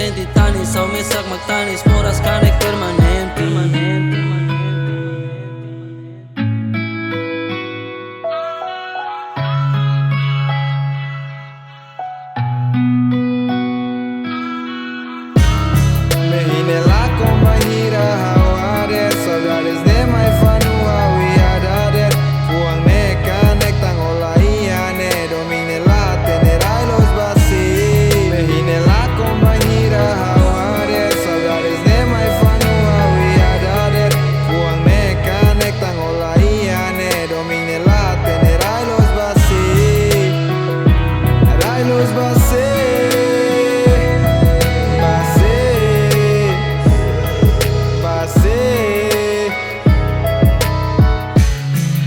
senti tanis Sa umisak magtanis Moras kanek permanente Me hinela con bahira hawade Saudades de mai fanua wiadade Fuang neka nek tang olaiane Domine la tenerai los basi Me hinela con bahira hawade Saudades de mai fanua wiadade Fuang neka nek tang olaiane Domine la tenerai los basi Rai los basi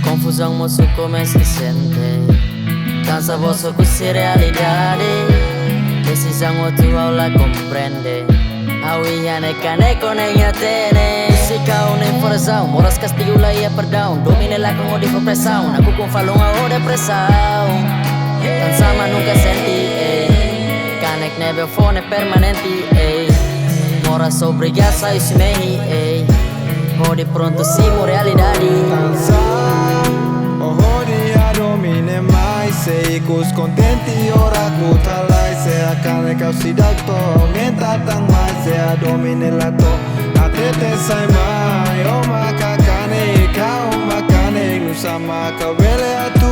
Confusão, moço, como é que se sente? Cansa vosso com se realidade Decisão, outro aula compreende Awihan e caneco nem atene Música nem forção Moras castigo lá ia perdão Domine lá com o de pressão Naku com falong a depressão Cansa mas nunca senti Canek never phone permanente Moras obrigada a isso mehi Mode pronto simo realidade Domine mai sei kus contenti ora kutalai se akane kau sidak to ngenta tang mai se domine lato atete sai mai o makakane kau makane nusama kau bele atu